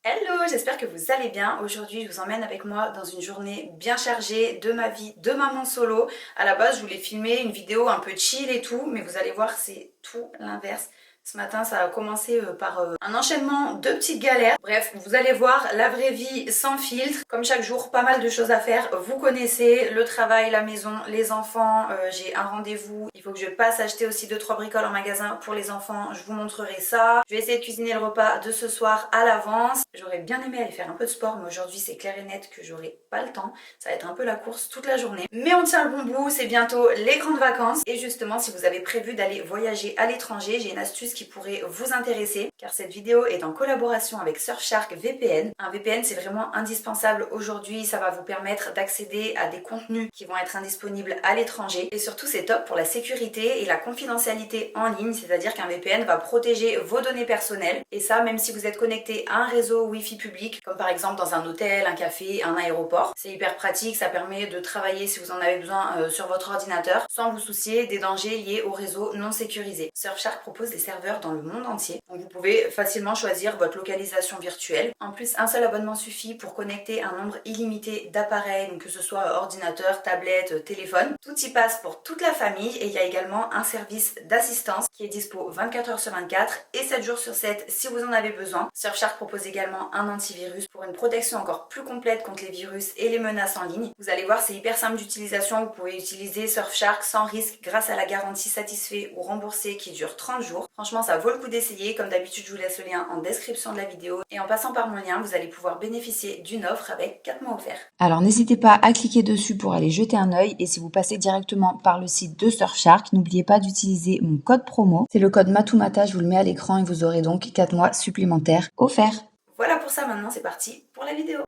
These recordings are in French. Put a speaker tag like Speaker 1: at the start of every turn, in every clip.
Speaker 1: Hello, j'espère que vous allez bien. Aujourd'hui, je vous emmène avec moi dans une journée bien chargée de ma vie de maman solo. À la base, je voulais filmer une vidéo un peu chill et tout, mais vous allez voir, c'est tout l'inverse. Ce matin, ça a commencé par un enchaînement de petites galères. Bref, vous allez voir la vraie vie sans filtre. Comme chaque jour, pas mal de choses à faire. Vous connaissez le travail, la maison, les enfants. J'ai un rendez-vous. Il faut que je passe acheter aussi 2-3 bricoles en magasin pour les enfants. Je vous montrerai ça. Je vais essayer de cuisiner le repas de ce soir à l'avance. J'aurais bien aimé aller faire un peu de sport, mais aujourd'hui, c'est clair et net que j'aurai pas le temps. Ça va être un peu la course toute la journée. Mais on tient le bon bout. C'est bientôt les grandes vacances. Et justement, si vous avez prévu d'aller voyager à l'étranger, j'ai une astuce qui pourrait vous intéresser car cette vidéo est en collaboration avec Surfshark VPN. Un VPN, c'est vraiment indispensable aujourd'hui, ça va vous permettre d'accéder à des contenus qui vont être indisponibles à l'étranger et surtout c'est top pour la sécurité et la confidentialité en ligne, c'est-à-dire qu'un VPN va protéger vos données personnelles et ça même si vous êtes connecté à un réseau Wi-Fi public comme par exemple dans un hôtel, un café, un aéroport. C'est hyper pratique, ça permet de travailler si vous en avez besoin sur votre ordinateur sans vous soucier des dangers liés au réseau non sécurisé. Surfshark propose des serveurs dans le monde entier. Donc vous pouvez facilement choisir votre localisation virtuelle. En plus, un seul abonnement suffit pour connecter un nombre illimité d'appareils, donc que ce soit ordinateur, tablette, téléphone. Tout y passe pour toute la famille et il y a également un service d'assistance qui est dispo 24 heures sur 24 et 7 jours sur 7 si vous en avez besoin. Surfshark propose également un antivirus pour une protection encore plus complète contre les virus et les menaces en ligne. Vous allez voir, c'est hyper simple d'utilisation. Vous pouvez utiliser Surfshark sans risque grâce à la garantie satisfait ou remboursé qui dure 30 jours. Franchement, ça vaut le coup d'essayer. Comme d'habitude, je vous laisse le lien en description de la vidéo. Et en passant par mon lien, vous allez pouvoir bénéficier d'une offre avec 4 mois offerts.
Speaker 2: Alors n'hésitez pas à cliquer dessus pour aller jeter un œil. Et si vous passez directement par le site de Surfshark, n'oubliez pas d'utiliser mon code promo. C'est le code Matumata, je vous le mets à l'écran et vous aurez donc 4 mois supplémentaires offerts.
Speaker 1: Voilà pour ça, maintenant c'est parti pour la vidéo.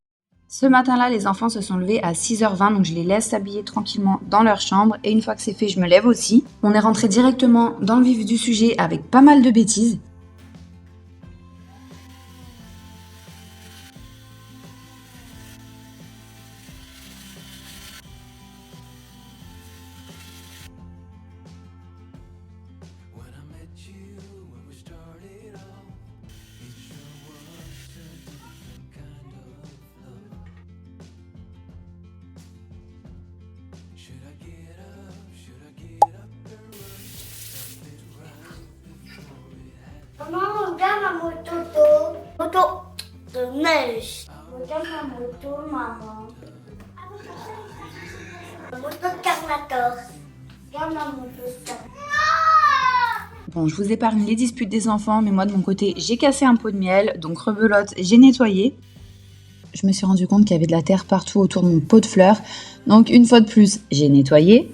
Speaker 2: Ce matin-là, les enfants se sont levés à 6h20, donc je les laisse s'habiller tranquillement dans leur chambre. Et une fois que c'est fait, je me lève aussi. On est rentré directement dans le vif du sujet avec pas mal de bêtises.
Speaker 3: Maman, regarde ma moto d'eau. Moto de neige. Regarde ma moto, maman. La moto de Carnator. Regarde ma moto ça.
Speaker 2: Bon, je vous épargne les disputes des enfants, mais moi de mon côté, j'ai cassé un pot de miel, donc rebelote, j'ai nettoyé. Je me suis rendu compte qu'il y avait de la terre partout autour de mon pot de fleurs, donc une fois de plus, j'ai nettoyé.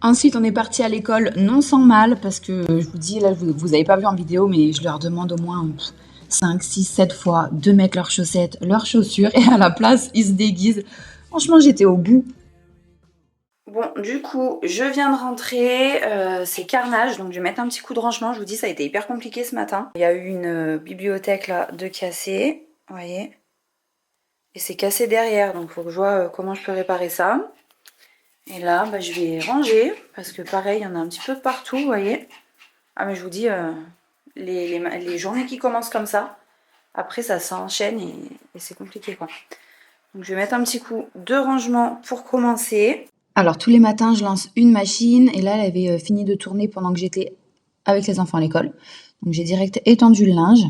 Speaker 2: Ensuite, on est parti à l'école non sans mal parce que je vous dis, là, vous avez pas vu en vidéo, mais je leur demande au moins 5, 6, 7 fois de mettre leurs chaussettes, leurs chaussures et à la place, ils se déguisent. Franchement, j'étais au bout.
Speaker 1: Bon, du coup, je viens de rentrer, c'est carnage, donc je vais mettre un petit coup de rangement. Je vous dis, ça a été hyper compliqué ce matin. Il y a eu une bibliothèque là de cassée, vous voyez. Et c'est cassé derrière, donc il faut que je vois comment je peux réparer ça. Et là, bah, je vais ranger, parce que pareil, il y en a un petit peu partout, vous voyez. Ah mais je vous dis, les journées qui commencent comme ça, après ça s'enchaîne et c'est compliqué quoi. Donc je vais mettre un petit coup de rangement pour commencer.
Speaker 2: Alors tous les matins, je lance une machine et là, elle avait fini de tourner pendant que j'étais avec les enfants à l'école. Donc j'ai direct étendu le linge.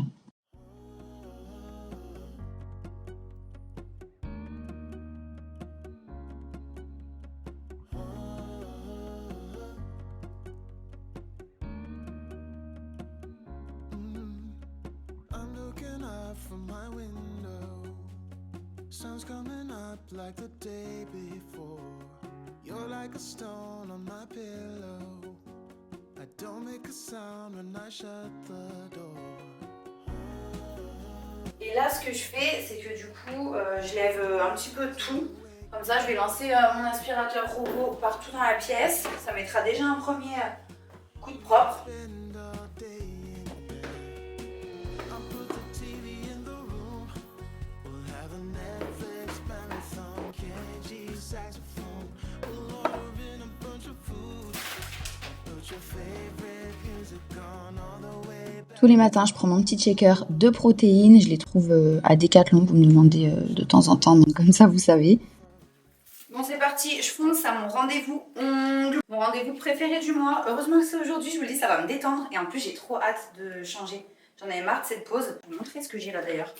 Speaker 4: Sun's coming up like the day before. You're like a stone on my pillow. I don't make a sound when I shut the door.
Speaker 1: Et là, ce que je fais, c'est que du coup, je lève un petit peu tout. Comme ça, je vais lancer mon aspirateur robot partout dans la pièce. Ça mettra déjà un premier coup de propre.
Speaker 2: Tous les matins, je prends mon petit shaker de protéines. Je les trouve à Decathlon, vous me demandez de temps en temps, donc comme ça vous savez.
Speaker 1: Bon, c'est parti, je fonce à mon rendez-vous ongle, mon rendez-vous préféré du mois. Heureusement que c'est aujourd'hui, je vous le dis, ça va me détendre. Et en plus, j'ai trop hâte de changer. J'en avais marre de cette pause. Je vais vous montrer ce que j'ai là d'ailleurs.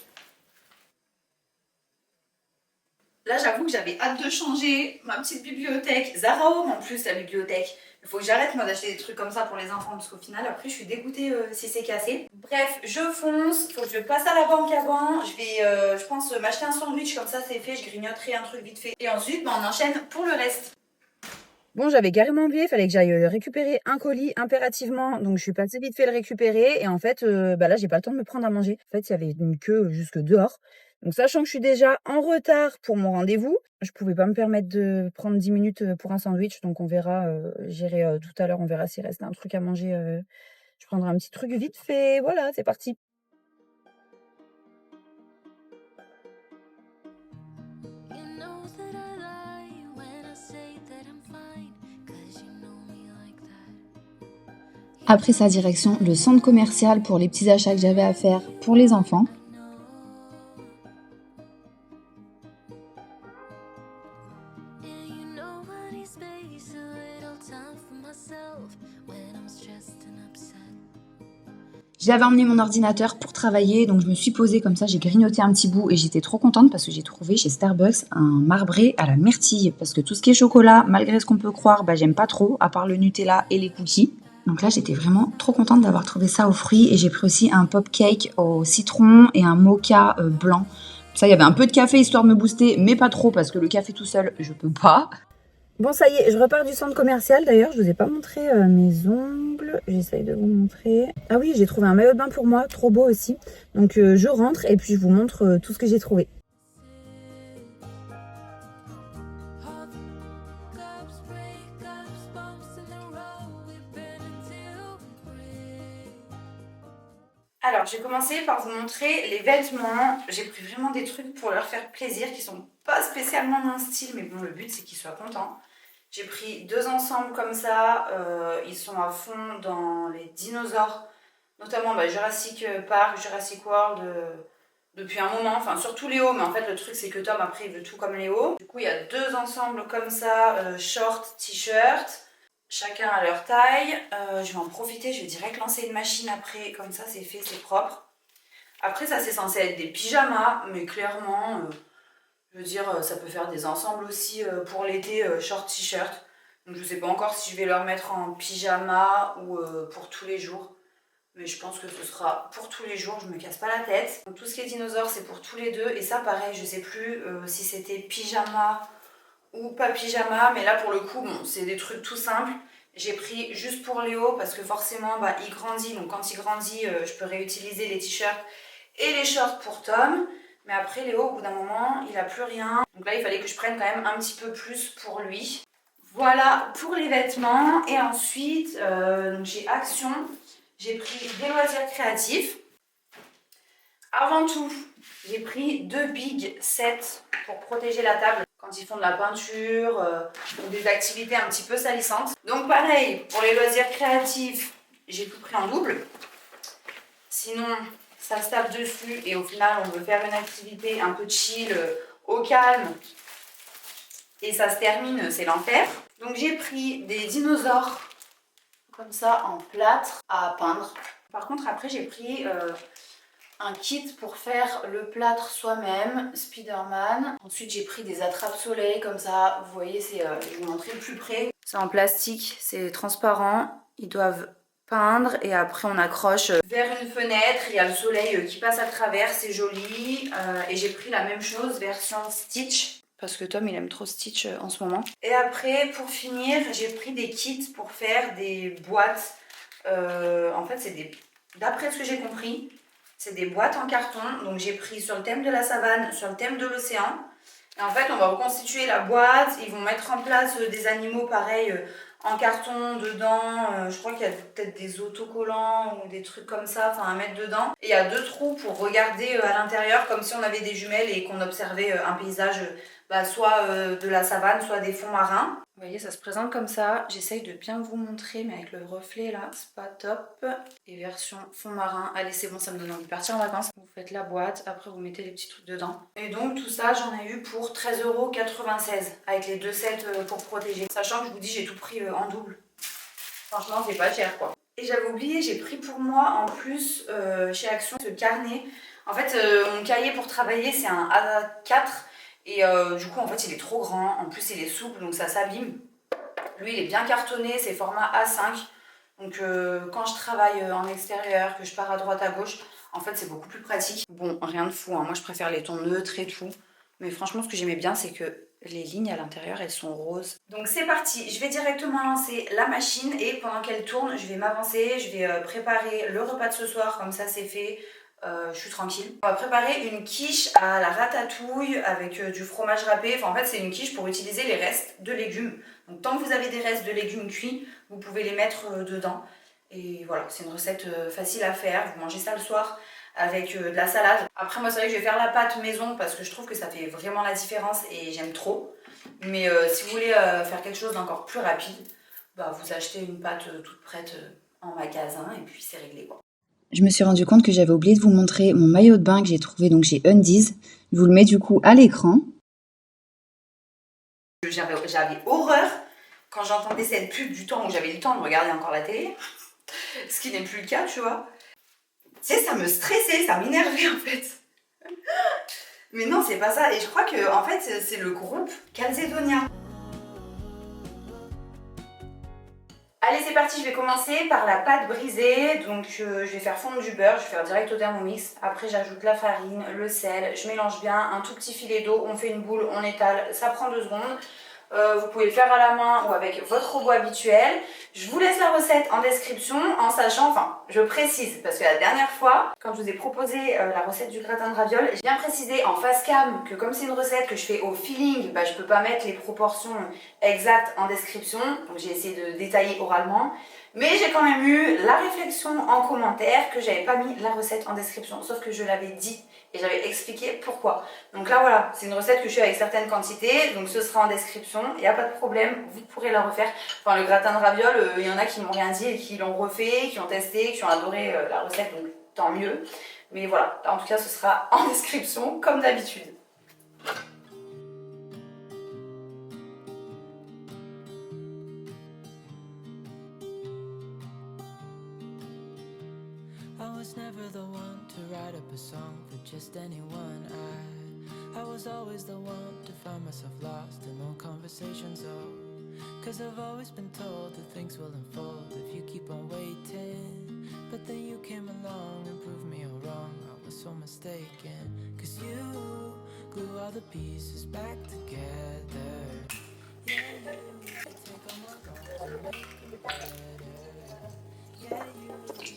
Speaker 1: Là, j'avoue que j'avais hâte de changer ma petite bibliothèque. Zara Home en plus, la bibliothèque. Il faut que j'arrête moi d'acheter des trucs comme ça pour les enfants parce qu'au final, après, je suis dégoûtée si c'est cassé. Bref, je fonce. Faut que je passe à la banque avant. Je vais, je pense, m'acheter un sandwich comme ça, c'est fait. Je grignoterai un truc vite fait. Et ensuite, on enchaîne pour le reste. Bon, j'avais carrément oublié, il fallait que j'aille récupérer un colis impérativement. Donc, je suis passée vite fait le récupérer. Et en fait, là, j'ai pas le temps de me prendre à manger. En fait, il y avait une queue jusque dehors. Donc, sachant que je suis déjà en retard pour mon rendez-vous, je pouvais pas me permettre de prendre 10 minutes pour un sandwich. Donc, on verra, j'irai tout à l'heure, on verra s'il reste un truc à manger. Je prendrai un petit truc vite fait. Voilà, c'est parti.
Speaker 2: Après sa direction, le centre commercial pour les petits achats que j'avais à faire pour les enfants. J'avais emmené mon ordinateur pour travailler, donc je me suis posée comme ça, j'ai grignoté un petit bout et j'étais trop contente parce que j'ai trouvé chez Starbucks un marbré à la myrtille. Parce que tout ce qui est chocolat, malgré ce qu'on peut croire, j'aime pas trop, à part le Nutella et les cookies. Donc là, j'étais vraiment trop contente d'avoir trouvé ça aux fruits et j'ai pris aussi un pop cake au citron et un mocha blanc. Ça, il y avait un peu de café histoire de me booster, mais pas trop parce que le café tout seul, je peux pas.
Speaker 1: Bon, ça y est, je repars du centre commercial. D'ailleurs, je vous ai pas montré mes ongles. J'essaye de vous montrer. Ah oui, j'ai trouvé un maillot de bain pour moi, trop beau aussi. Donc, je rentre et puis je vous montre tout ce que j'ai trouvé. Alors, je vais commencer par vous montrer les vêtements. J'ai pris vraiment des trucs pour leur faire plaisir qui sont pas spécialement mon style, mais bon, le but c'est qu'ils soient contents. J'ai pris 2 ensembles comme ça, ils sont à fond dans les dinosaures, notamment Jurassic Park, Jurassic World, depuis un moment, enfin surtout Léo, mais en fait le truc c'est que Tom après il veut tout comme Léo. Du coup il y a 2 ensembles comme ça, short, t-shirt, chacun à leur taille. Je vais en profiter, je vais direct lancer une machine après, comme ça c'est fait, c'est propre. Après ça c'est censé être des pyjamas, mais clairement... je veux dire, ça peut faire des ensembles aussi pour l'été, short t-shirt. Donc je sais pas encore si je vais leur mettre en pyjama ou pour tous les jours. Mais je pense que ce sera pour tous les jours, je me casse pas la tête. Donc tout ce qui est dinosaure, c'est pour tous les deux. Et ça pareil, je sais plus si c'était pyjama ou pas pyjama. Mais là pour le coup, bon, c'est des trucs tout simples. J'ai pris juste pour Léo parce que forcément, il grandit. Donc quand il grandit, je peux réutiliser les t-shirts et les shorts pour Tom. Mais après Léo, au bout d'un moment, il a plus rien. Donc là, il fallait que je prenne quand même un petit peu plus pour lui. Voilà pour les vêtements. Et ensuite, j'ai Action. J'ai pris des loisirs créatifs. Avant tout, j'ai pris 2 big sets pour protéger la table quand ils font de la peinture ou des activités un petit peu salissantes. Donc pareil, pour les loisirs créatifs, j'ai tout pris en double. Sinon... ça se tape dessus et au final on veut faire une activité un peu chill, au calme et ça se termine, c'est l'enfer. Donc j'ai pris des dinosaures comme ça en plâtre à peindre. Par contre après j'ai pris un kit pour faire le plâtre soi-même, Spider-Man. Ensuite j'ai pris des attrape-soleil comme ça, vous voyez, je vais vous montrer de plus près. C'est en plastique, c'est transparent, ils doivent peindre et après on accroche vers une fenêtre, il y a le soleil qui passe à travers, c'est joli. Et j'ai pris la même chose version Stitch parce que Tom il aime trop Stitch en ce moment. Et après pour finir j'ai pris des kits pour faire des boîtes. En fait c'est d'après ce que j'ai compris, C'est des boîtes en carton, donc j'ai pris sur le thème de la savane, sur le thème de l'océan. Et en fait, on va reconstituer la boîte, ils vont mettre en place des animaux pareils en carton dedans. Je crois qu'il y a peut-être des autocollants ou des trucs comme ça, enfin à mettre dedans. Et il y a 2 trous pour regarder à l'intérieur, comme si on avait des jumelles et qu'on observait un paysage soit de la savane, soit des fonds marins. Vous voyez, ça se présente comme ça. J'essaye de bien vous montrer, mais avec le reflet là, c'est pas top. Et version fond marin. Allez, c'est bon, ça me donne envie de partir en vacances. Vous faites la boîte, après vous mettez les petits trucs dedans. Et donc tout ça, j'en ai eu pour 13,96 € avec les 2 sets pour protéger. Sachant que je vous dis, j'ai tout pris en double. Franchement, c'est pas cher quoi. Et j'avais oublié, j'ai pris pour moi en plus chez Action ce carnet. En fait, mon cahier pour travailler, c'est un A4. Et du coup, en fait, il est trop grand. En plus, il est souple, donc ça s'abîme. Lui, il est bien cartonné, c'est format A5. Donc, quand je travaille en extérieur, que je pars à droite, à gauche, en fait, c'est beaucoup plus pratique. Bon, rien de fou, hein. Moi, je préfère les tons neutres et tout. Mais franchement, ce que j'aimais bien, c'est que les lignes à l'intérieur, elles sont roses. Donc, c'est parti. Je vais directement lancer la machine. Et pendant qu'elle tourne, je vais m'avancer. Je vais préparer le repas de ce soir. Comme ça, c'est fait. Je suis tranquille. On va préparer une quiche à la ratatouille avec du fromage râpé. Enfin, en fait, c'est une quiche pour utiliser les restes de légumes. Donc, tant que vous avez des restes de légumes cuits, vous pouvez les mettre dedans. Et voilà, c'est une recette facile à faire. Vous mangez ça le soir avec de la salade. Après, moi, c'est vrai que je vais faire la pâte maison parce que je trouve que ça fait vraiment la différence et j'aime trop. Mais si vous voulez faire quelque chose d'encore plus rapide, vous achetez une pâte toute prête en magasin et puis c'est réglé quoi.
Speaker 2: Je me suis rendu compte que j'avais oublié de vous montrer mon maillot de bain que j'ai trouvé donc chez Undies. Je vous le mets du coup à l'écran.
Speaker 1: J'avais horreur quand j'entendais cette pub du temps où j'avais le temps de regarder encore la télé. Ce qui n'est plus le cas, tu vois. Tu sais, ça me stressait, ça m'énervait en fait. Mais non, c'est pas ça. Et je crois que en fait, c'est le groupe Calzedonia. Allez, c'est parti, je vais commencer par la pâte brisée. Donc je vais faire fondre du beurre, je vais faire direct au Thermomix. Après j'ajoute la farine, le sel, je mélange bien, un tout petit filet d'eau, on fait une boule, on étale, ça prend 2 secondes. Vous pouvez le faire à la main ou avec votre robot habituel. Je vous laisse la recette en description en sachant, enfin je précise parce que la dernière fois quand je vous ai proposé la recette du gratin de ravioles, j'ai bien précisé en face cam que comme c'est une recette que je fais au feeling, je peux pas mettre les proportions exactes en description, donc j'ai essayé de détailler oralement. Mais j'ai quand même eu la réflexion en commentaire que j'avais pas mis la recette en description, sauf que je l'avais dit et j'avais expliqué pourquoi. Donc là voilà, c'est une recette que je fais avec certaines quantités, donc ce sera en description, il n'y a pas de problème, vous pourrez la refaire. Enfin le gratin de ravioles, il y en a qui m'ont rien dit et qui l'ont refait, qui ont testé, qui ont adoré la recette, donc tant mieux. Mais voilà, en tout cas ce sera en description comme d'habitude.
Speaker 5: I was never the one to write up a song for just anyone. I was always the one to find myself lost in old conversations. Cause I've always been told that things will unfold if you keep on waiting. But then you came along and proved me all wrong. I was so mistaken. Cause you glue all the pieces back together. Yeah, you take all my wrongs and make them better. Yeah,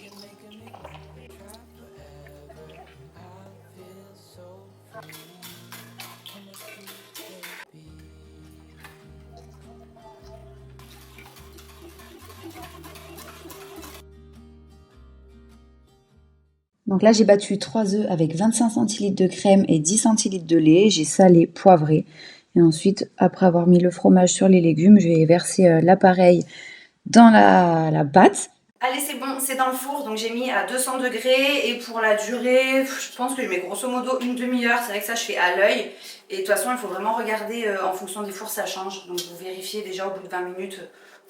Speaker 5: you're making me wanna try forever. And I feel so free. And it's sweet, baby.
Speaker 2: Donc là j'ai battu 3 œufs avec 25 centilitres de crème et 10 centilitres de lait. J'ai salé, poivré. Et ensuite, après avoir mis le fromage sur les légumes, je vais verser l'appareil dans la pâte.
Speaker 1: Allez, c'est bon, c'est dans le four, donc j'ai mis à 200 degrés et pour la durée, je pense que je mets grosso modo une demi-heure. C'est vrai que ça je fais à l'œil et de toute façon il faut vraiment regarder en fonction des fours, ça change. Donc vous vérifiez déjà au bout de 20 minutes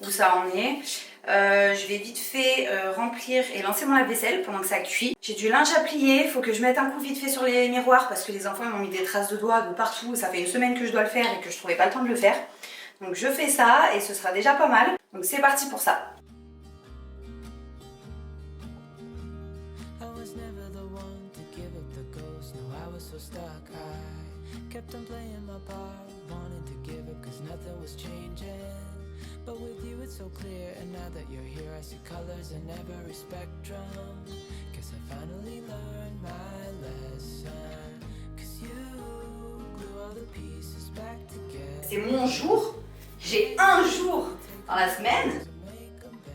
Speaker 1: où ça en est. Je vais vite fait remplir et lancer mon lave-vaisselle pendant que ça cuit. J'ai du linge à plier, il faut que je mette un coup vite fait sur les miroirs parce que les enfants ils m'ont mis des traces de doigts de partout. Ça fait une semaine que je dois le faire et que je trouvais pas le temps de le faire. Donc je fais ça et ce sera déjà pas mal. Donc c'est parti pour ça.
Speaker 5: Kept on playing my part, wanting to give up cause nothing was changing. But with you it's so clear, and now that you're here I see colors in every spectrum. Guess I finally learned my
Speaker 1: c'est mon jour. J'ai un jour dans la semaine.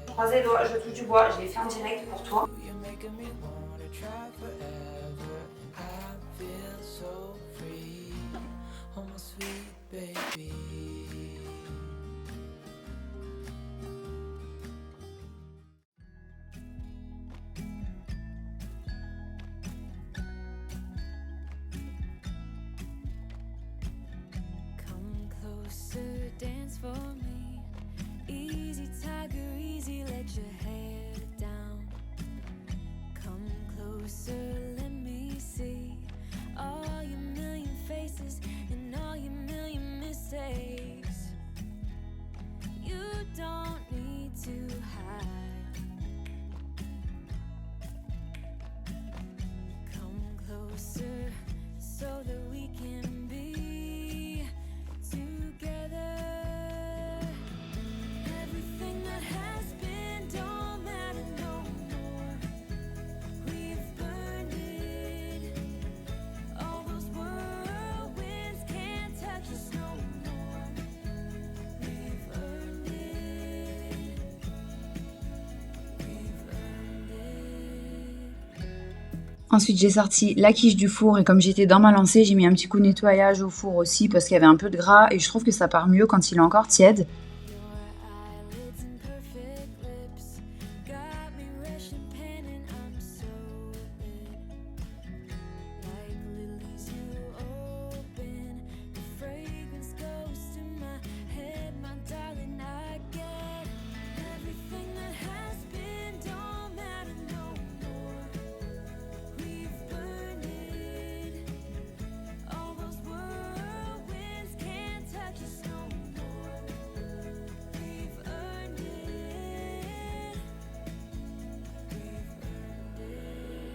Speaker 1: Je croise les doigts, je touche du bois, je l'ai fait en direct pour toi.
Speaker 5: Dance for me, easy tiger, easy, let your head down. Come closer, let me see all your million faces and all your million mistakes. You don't need to hide. Come closer so that we can be together. Everything that has been don't matter no more. We've burned it. All those whirlwinds can't touch us no more. We've earned it. We've earned it.
Speaker 2: Ensuite, j'ai sorti la quiche du four et comme j'étais dans ma lancée, j'ai mis un petit coup de nettoyage au four aussi parce qu'il y avait un peu de gras et je trouve que ça part mieux quand il est encore tiède.
Speaker 5: Eyelids and perfect lips got me rushing, pen and I'm so lit. Like lilies you open, the fragrance goes to my head, my darling. I get everything that has been don't matter no more. We've burned it. All those whirlwinds can't touch us no more. We've earned it. We've earned it.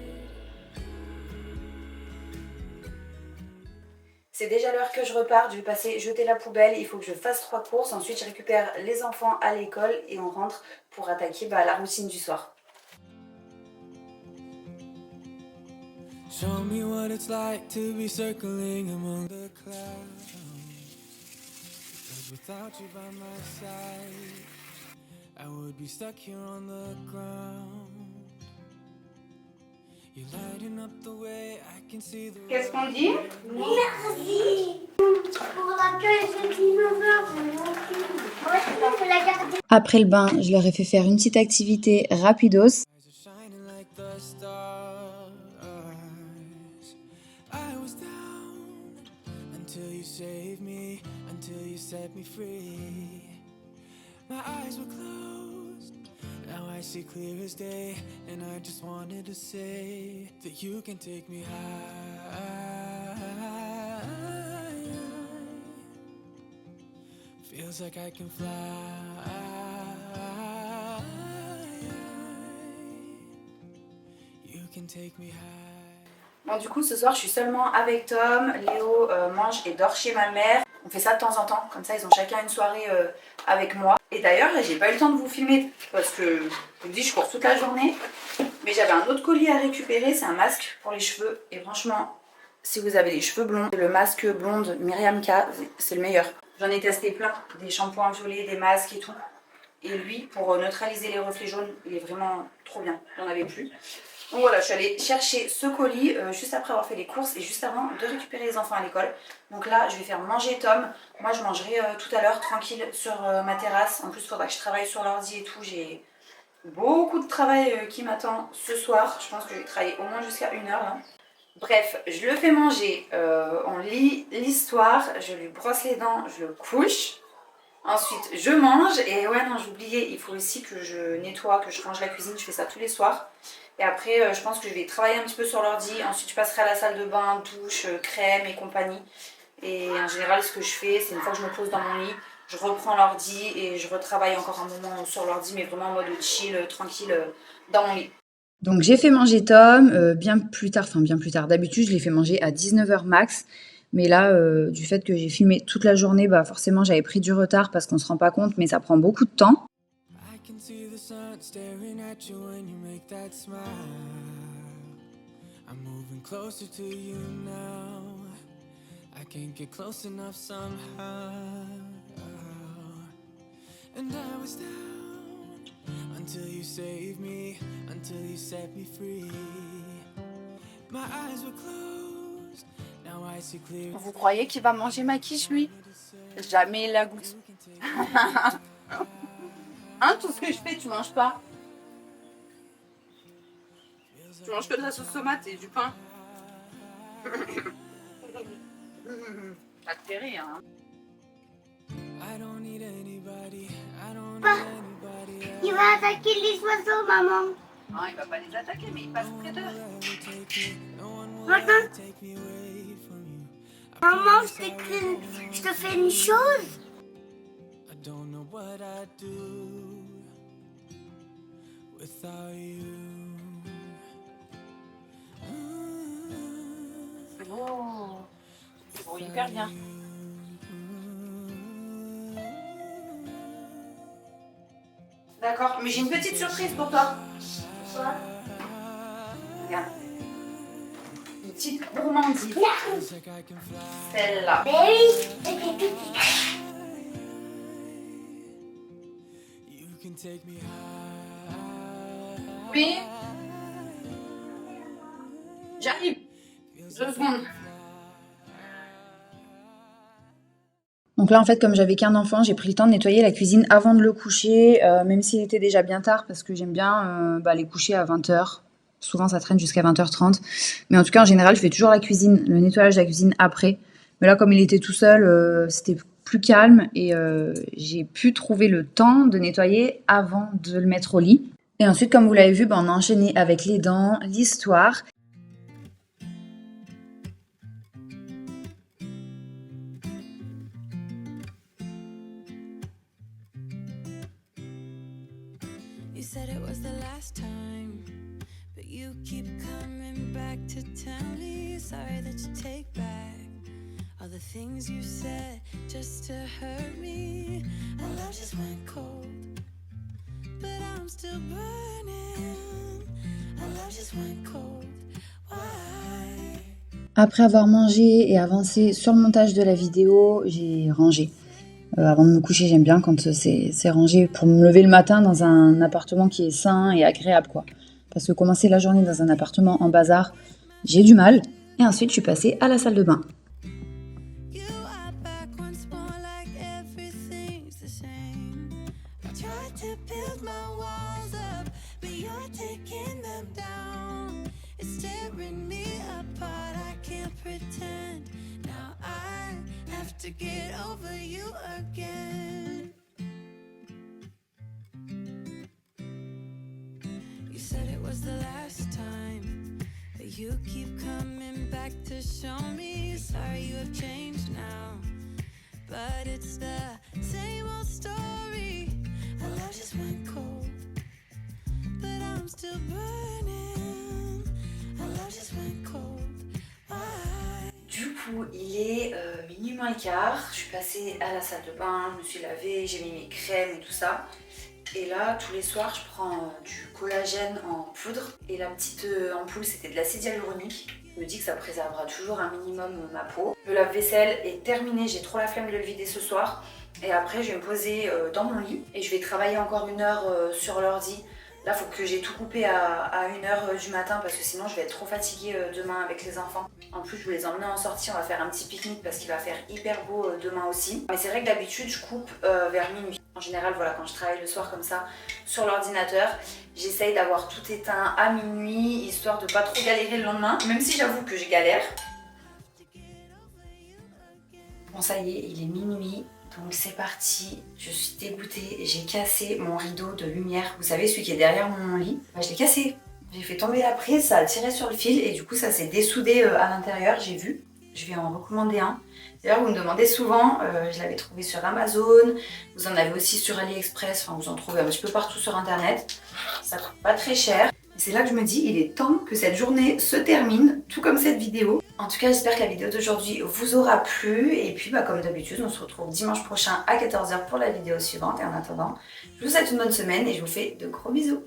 Speaker 1: C'est déjà l'heure que je repars, je vais passer jeter la poubelle, il faut que je fasse 3 courses, ensuite je récupère les enfants à l'école et on rentre pour attaquer la routine du soir.
Speaker 5: Show me what it's like to be circling among the clouds. 'Cause without you by my side, I would be stuck here on the ground. You're lighting up the way I can see the
Speaker 1: Qu'est-ce qu'on dit?
Speaker 3: Merci pour l'accueil de 19h. Moi, je peux la garder.
Speaker 2: Après le bain, je leur ai fait faire une petite activité rapidos.
Speaker 5: eyes are shining like the stars. I was down until you saved me, until you set me free. My eyes were closed, now I see clear as day, and I just wanted to say that you can take me high. Feels like I can fly. You can take me high.
Speaker 1: Bon, du coup, ce soir, je suis seulement avec Tom. Léo mange et dort chez ma mère. On fait ça de temps en temps, comme ça, ils ont chacun une soirée avec moi. Et d'ailleurs, j'ai pas eu le temps de vous filmer parce que, je vous dis, je cours toute la journée. Mais j'avais un autre colis à récupérer, c'est un masque pour les cheveux. Et franchement, si vous avez les cheveux blonds, le masque blonde Myriam K, c'est le meilleur. J'en ai testé plein, des shampoings violets, des masques et tout. Et lui, pour neutraliser les reflets jaunes, il est vraiment trop bien. J'en avais plus. Donc voilà, je suis allée chercher ce colis juste après avoir fait les courses et juste avant de récupérer les enfants à l'école. Donc là, je vais faire manger Tom. Moi, je mangerai tout à l'heure tranquille sur ma terrasse. En plus, il faudra que je travaille sur l'ordi et tout. J'ai beaucoup de travail qui m'attend ce soir. Je pense que je vais travailler au moins jusqu'à 1h là. Bref, je le fais manger, on lit l'histoire, je lui brosse les dents, je le couche. Ensuite, je mange et ouais, non, j'oubliais, il faut aussi que je nettoie, que je range la cuisine, je fais ça tous les soirs. Et après, je pense que je vais travailler un petit peu sur l'ordi. Ensuite, je passerai à la salle de bain, douche, crème et compagnie. Et en général, ce que je fais, c'est une fois que je me pose dans mon lit, je reprends l'ordi et je retravaille encore un moment sur l'ordi, mais vraiment en mode chill, tranquille, dans mon lit.
Speaker 2: Donc j'ai fait manger Tom bien plus tard. D'habitude, je l'ai fait manger à 19h max. Mais là, du fait que j'ai filmé toute la journée, forcément, j'avais pris du retard parce qu'on se rend pas compte, mais ça prend beaucoup de temps.
Speaker 5: I can see the sun staring at you when you make that smile. I'm moving closer to you now. I can't get close enough somehow. And I was down until you saved me, until you set me free. My eyes were closed, now I see clear.
Speaker 2: Vous croyez qu'il va manger ma quiche, lui? Jamais il la goûte. Hein, tout ce que je fais, tu manges pas? Tu manges que de la sauce tomate et du pain. Ça te fait rire, hein?
Speaker 5: I don't need anybody, I don't
Speaker 3: Pas.
Speaker 5: need anybody else.
Speaker 3: Il va attaquer les oiseaux, maman.
Speaker 2: Non, il va pas les attaquer, mais il passe près d'eux.
Speaker 3: Maman,
Speaker 5: Take me away from you.
Speaker 3: maman, je te fais une chose.
Speaker 5: I don't know what I'd do without you.
Speaker 2: Oh, c'est bon, hyper bien. D'accord, mais j'ai une petite surprise pour toi.
Speaker 3: Quoi?
Speaker 2: Regarde. Une petite gourmandise.
Speaker 5: It's like I can fly.
Speaker 2: Celle-là.
Speaker 3: Mais oui, c'était tout.
Speaker 5: You can take me high.
Speaker 2: Oui. J'arrive. 2 secondes. Donc là, en fait, comme j'avais qu'un enfant, j'ai pris le temps de nettoyer la cuisine avant de le coucher, même s'il était déjà bien tard, parce que j'aime bien les coucher à 20h. Souvent, ça traîne jusqu'à 20h30. Mais en tout cas, en général, je fais toujours la cuisine, le nettoyage de la cuisine après. Mais là, comme il était tout seul, c'était plus calme et j'ai pu trouver le temps de nettoyer avant de le mettre au lit. Et ensuite, comme vous l'avez vu, on a enchaîné avec les dents, l'histoire.
Speaker 5: You said it was the last time, but you keep coming back to tell me sorry that you take back all the things you said just to hurt me. Our love just went cold, but I'm still burning. Our love just went cold. Why?
Speaker 2: Après avoir mangé et avancé sur le montage de la vidéo, j'ai rangé. Avant de me coucher, j'aime bien quand c'est rangé pour me lever le matin dans un appartement qui est sain et agréable, quoi. Parce que commencer la journée dans un appartement en bazar, j'ai du mal. Et ensuite, je suis passée à la salle de bain.
Speaker 5: You are back once more like everything's the same. I tried to build my walls up, but you're taking them down. It's tearing me apart, I can't pretend. Now I have to get over you again. You said it was the last time, but you keep coming back to show me. Sorry you have changed now, but it's the same old story. Our love just went cold, but I'm still burning. Our love just went cold. Why?
Speaker 1: Du coup, il est minuit moins le quart. Je suis passée à la salle de bain, je me suis lavée, j'ai mis mes crèmes et tout ça. Et là, tous les soirs, je prends du collagène en poudre. Et la petite ampoule, c'était de l'acide hyaluronique. Je me dis que ça préservera toujours un minimum ma peau. Le lave-vaisselle est terminé, j'ai trop la flemme de le vider ce soir. Et après, je vais me poser dans mon lit. Et je vais travailler encore 1 heure sur l'ordi. Là, il faut que j'ai tout coupé à 1h du matin parce que sinon je vais être trop fatiguée demain avec les enfants. En plus, je vais les emmener en sortie, on va faire un petit pique-nique parce qu'il va faire hyper beau demain aussi. Mais c'est vrai que d'habitude, je coupe vers minuit. En général, voilà, quand je travaille le soir comme ça sur l'ordinateur, j'essaye d'avoir tout éteint à minuit, histoire de pas trop galérer le lendemain, même si j'avoue que je galère. Bon, ça y est, il est minuit. Donc c'est parti, je suis dégoûtée, j'ai cassé mon rideau de lumière, vous savez celui qui est derrière mon lit, je l'ai cassé. J'ai fait tomber la prise, ça a tiré sur le fil et du coup ça s'est dessoudé à l'intérieur, j'ai vu. Je vais en recommander un. D'ailleurs vous me demandez souvent, je l'avais trouvé sur Amazon, vous en avez aussi sur AliExpress, enfin vous en trouvez un petit peu partout sur internet. Ça coûte pas très cher. C'est là que je me dis, il est temps que cette journée se termine, tout comme cette vidéo. En tout cas, j'espère que la vidéo d'aujourd'hui vous aura plu. Et puis, comme d'habitude, on se retrouve dimanche prochain à 14h pour la vidéo suivante. Et en attendant, je vous souhaite une bonne semaine et je vous fais de gros bisous.